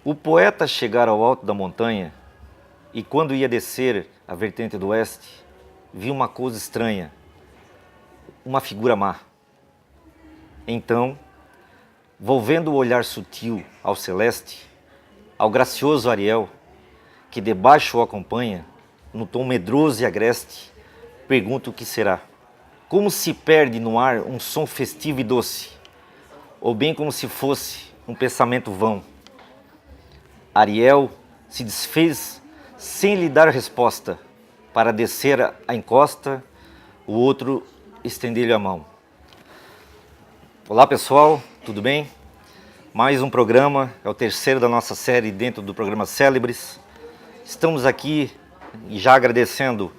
O poeta chegara ao alto da montanha e, quando ia descer a vertente do oeste, viu uma coisa estranha, uma figura má. Então, volvendo o olhar sutil ao celeste, ao gracioso Ariel, que debaixo o acompanha, no tom medroso e agreste, pergunta o que será. Como se perde no ar um som festivo e doce, ou bem como se fosse um pensamento vão. Ariel se desfez sem lhe dar resposta, para descer a encosta, o outro estender-lhe a mão. Olá pessoal, tudo bem? Mais um programa, é o terceiro da nossa série dentro do programa Célebres. Estamos aqui e já agradecendo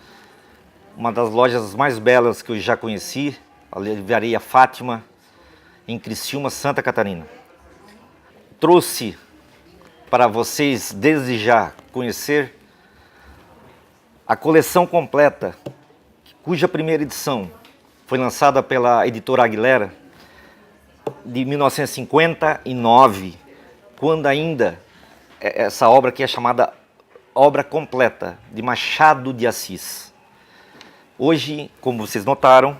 uma das lojas mais belas que eu já conheci, a Livraria Fátima, em Criciúma, Santa Catarina. Trouxe para vocês, desde já, conhecer a coleção completa, cuja primeira edição foi lançada pela editora Aguilera, de 1959, quando ainda essa obra que é chamada Obra Completa, de Machado de Assis. Hoje, como vocês notaram,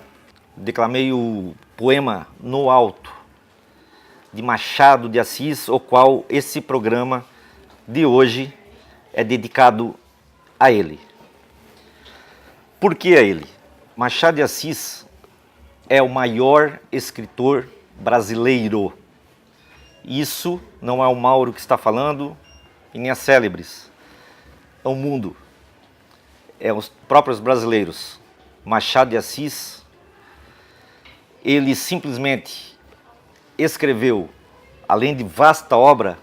declamei o poema No Alto, de Machado de Assis, o qual esse programa de hoje é dedicado a ele. Por que a ele? Machado de Assis é o maior escritor brasileiro. Isso não é o Mauro que está falando, e nem as Célebres. É o mundo. É os próprios brasileiros. Machado de Assis, ele simplesmente escreveu, além de vasta obra,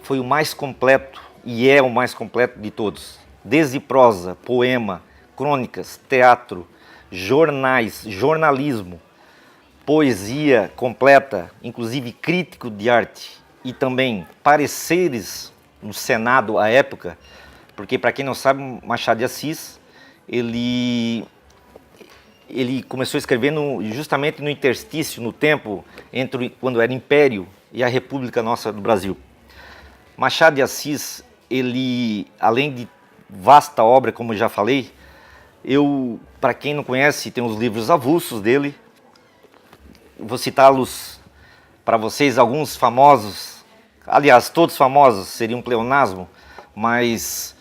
foi o mais completo e é o mais completo de todos. Desde prosa, poema, crônicas, teatro, jornais, jornalismo, poesia completa, inclusive crítico de arte e também pareceres no Senado à época, porque para quem não sabe, Machado de Assis, ele começou a escrever justamente no interstício, no tempo entre quando era Império e a República Nossa do Brasil. Machado de Assis, ele, além de vasta obra, como eu já falei, para quem não conhece, tem os livros avulsos dele. Vou citá-los para vocês, alguns famosos, aliás, todos famosos, seria um pleonasmo, mas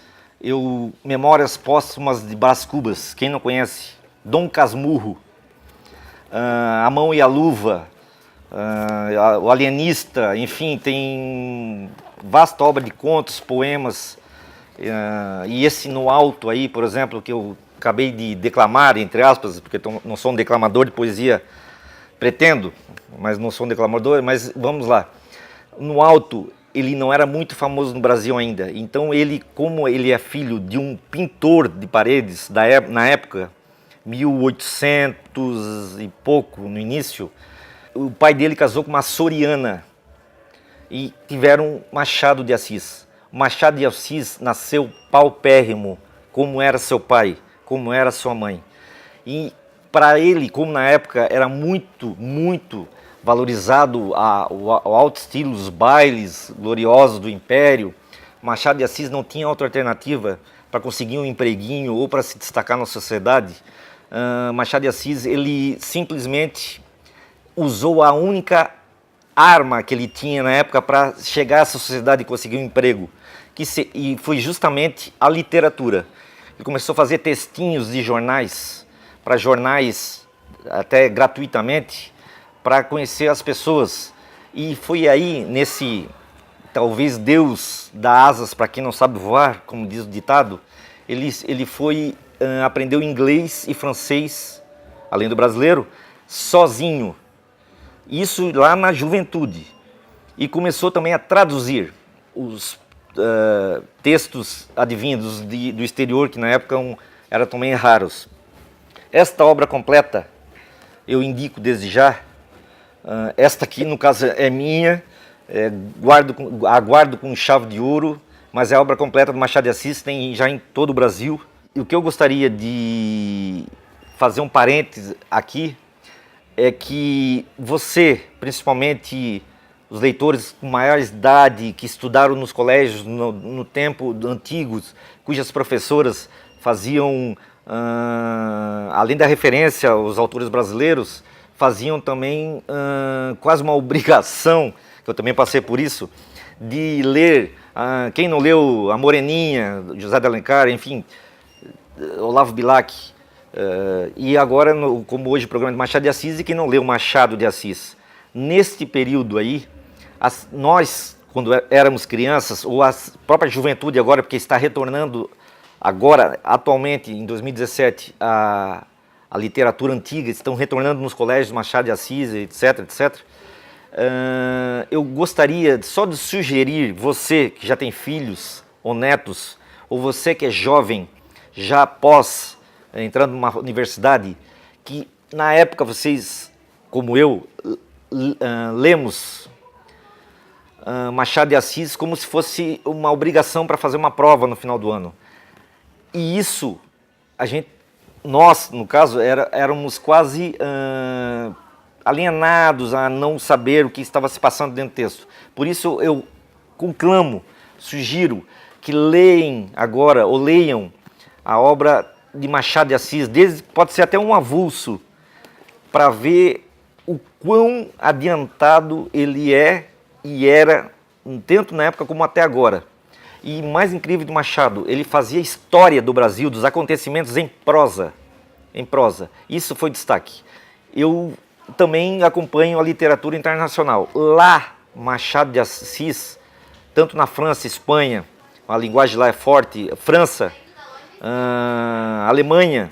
Memórias Póstumas de Brás Cubas, quem não conhece? Dom Casmurro, A Mão e a Luva, O Alienista, enfim, tem vasta obra de contos, poemas, e esse No Alto aí, por exemplo, que eu acabei de declamar, entre aspas, porque não sou um declamador de poesia, pretendo, mas não sou um declamador, mas vamos lá. No Alto, ele não era muito famoso no Brasil ainda, então como ele é filho de um pintor de paredes na época, 1800 e pouco, no início, o pai dele casou com uma açoriana e tiveram Machado de Assis. Machado de Assis nasceu paupérrimo, como era seu pai, como era sua mãe. E para ele, como na época era muito, muito valorizado o alto estilo, os bailes gloriosos do Império, Machado de Assis não tinha outra alternativa para conseguir um empreguinho ou para se destacar na sociedade. Machado de Assis, ele simplesmente usou a única arma que ele tinha na época para chegar a essa sociedade e conseguir um emprego, e foi justamente a literatura. Ele começou a fazer textinhos de jornais, para jornais até gratuitamente, para conhecer as pessoas. E foi aí, talvez Deus dá asas para quem não sabe voar, como diz o ditado, ele aprendeu inglês e francês, além do brasileiro, sozinho. Isso lá na juventude. E começou também a traduzir os textos advindos do exterior, que na época eram também raros. Esta obra completa, eu indico desde já. Esta aqui, no caso, é minha. Aguardo com chave de ouro. mas é a obra completa do Machado de Assis, tem já em todo o Brasil. E o que eu gostaria de fazer um parênteses aqui é que você, principalmente os leitores com maior idade, que estudaram nos colégios no tempo antigos, cujas professoras faziam, além da referência aos autores brasileiros, faziam também quase uma obrigação, que eu também passei por isso, de ler, quem não leu A Moreninha, José de Alencar, enfim, Olavo Bilac, e agora, como hoje o programa de Machado de Assis, e quem não leu Machado de Assis. Neste período aí, nós, quando éramos crianças, ou a própria juventude agora, porque está retornando agora, atualmente, em 2017, a literatura antiga, estão retornando nos colégios Machado de Assis, etc, etc. Eu gostaria só de sugerir, você que já tem filhos ou netos, ou você que é jovem, já após entrando numa universidade, que na época vocês, como eu, lemos Machado de Assis como se fosse uma obrigação para fazer uma prova no final do ano. E isso, nós, no caso, éramos quase alienados a não saber o que estava se passando dentro do texto. Por isso eu conclamo, sugiro que leiam agora, ou leiam a obra de Machado de Assis, pode ser até um avulso, para ver o quão adiantado ele é e era, tanto na época como até agora. E mais incrível do Machado, ele fazia história do Brasil, dos acontecimentos em prosa. Isso foi destaque. Eu também acompanho a literatura internacional. Lá, Machado de Assis, tanto na França, Espanha, a linguagem lá é forte, França, Alemanha,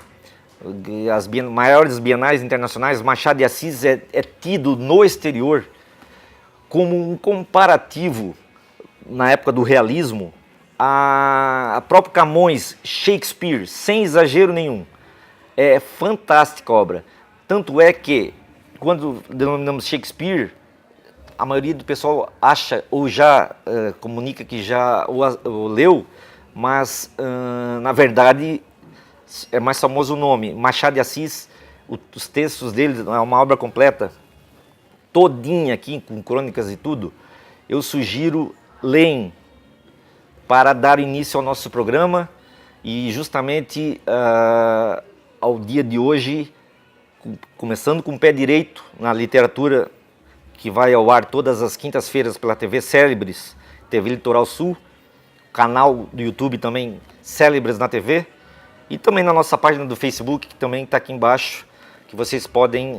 as maiores bienais internacionais, Machado de Assis é tido no exterior como um comparativo, na época do realismo, a próprio Camões, Shakespeare, sem exagero nenhum. É fantástica a obra. Tanto é que, quando denominamos Shakespeare, a maioria do pessoal acha ou já comunica que já o leu, mas, na verdade, é mais famoso o nome. Machado de Assis, os textos dele, é uma obra completa, todinha aqui, com crônicas e tudo. Eu sugiro, leem, para dar início ao nosso programa e justamente ao dia de hoje, começando com o pé direito na literatura, que vai ao ar todas as quintas-feiras pela TV Célebres, TV Litoral Sul, canal do YouTube também, Célebres na TV, e também na nossa página do Facebook, que também está aqui embaixo, que vocês podem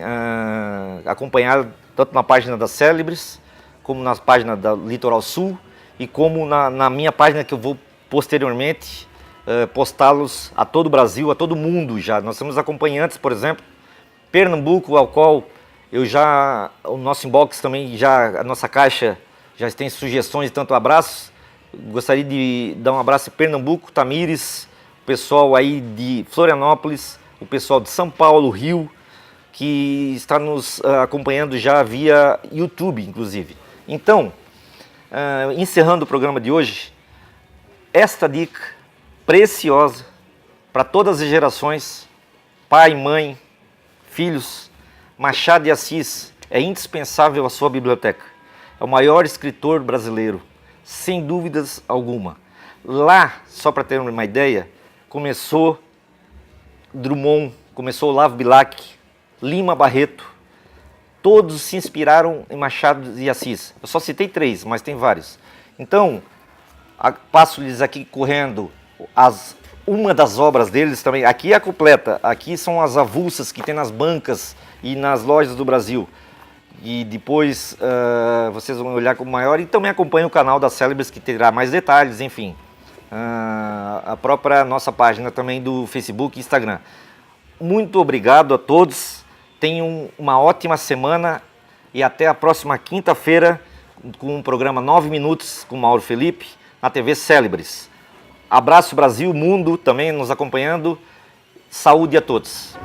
acompanhar tanto na página da Célebres, como na página da Litoral Sul, e como na minha página, que eu vou posteriormente postá-los a todo o Brasil, a todo mundo já. Nós temos acompanhantes, por exemplo, Pernambuco, ao qual o nosso inbox também, a nossa caixa já tem sugestões e tanto abraços. Gostaria de dar um abraço em Pernambuco, Tamires, o pessoal aí de Florianópolis, o pessoal de São Paulo, Rio, que está nos acompanhando já via YouTube, inclusive. Então, encerrando o programa de hoje, esta dica preciosa para todas as gerações, pai, mãe, filhos, Machado de Assis é indispensável à sua biblioteca. É o maior escritor brasileiro, sem dúvidas alguma. Lá, só para ter uma ideia, começou Drummond, começou Olavo Bilac, Lima Barreto, todos se inspiraram em Machado de Assis. Eu só citei 3, mas tem vários. Então, passo-lhes aqui correndo uma das obras deles também. Aqui é a completa, aqui são as avulsas que tem nas bancas e nas lojas do Brasil. E depois vocês vão olhar com maior, e também acompanhem o canal da Célebres, que terá mais detalhes, enfim. A própria nossa página também do Facebook e Instagram. Muito obrigado a todos, tenham uma ótima semana e até a próxima quinta-feira com o programa 9 Minutos com Mauro Felipe na TV Célebres. Abraço Brasil, mundo também nos acompanhando, saúde a todos.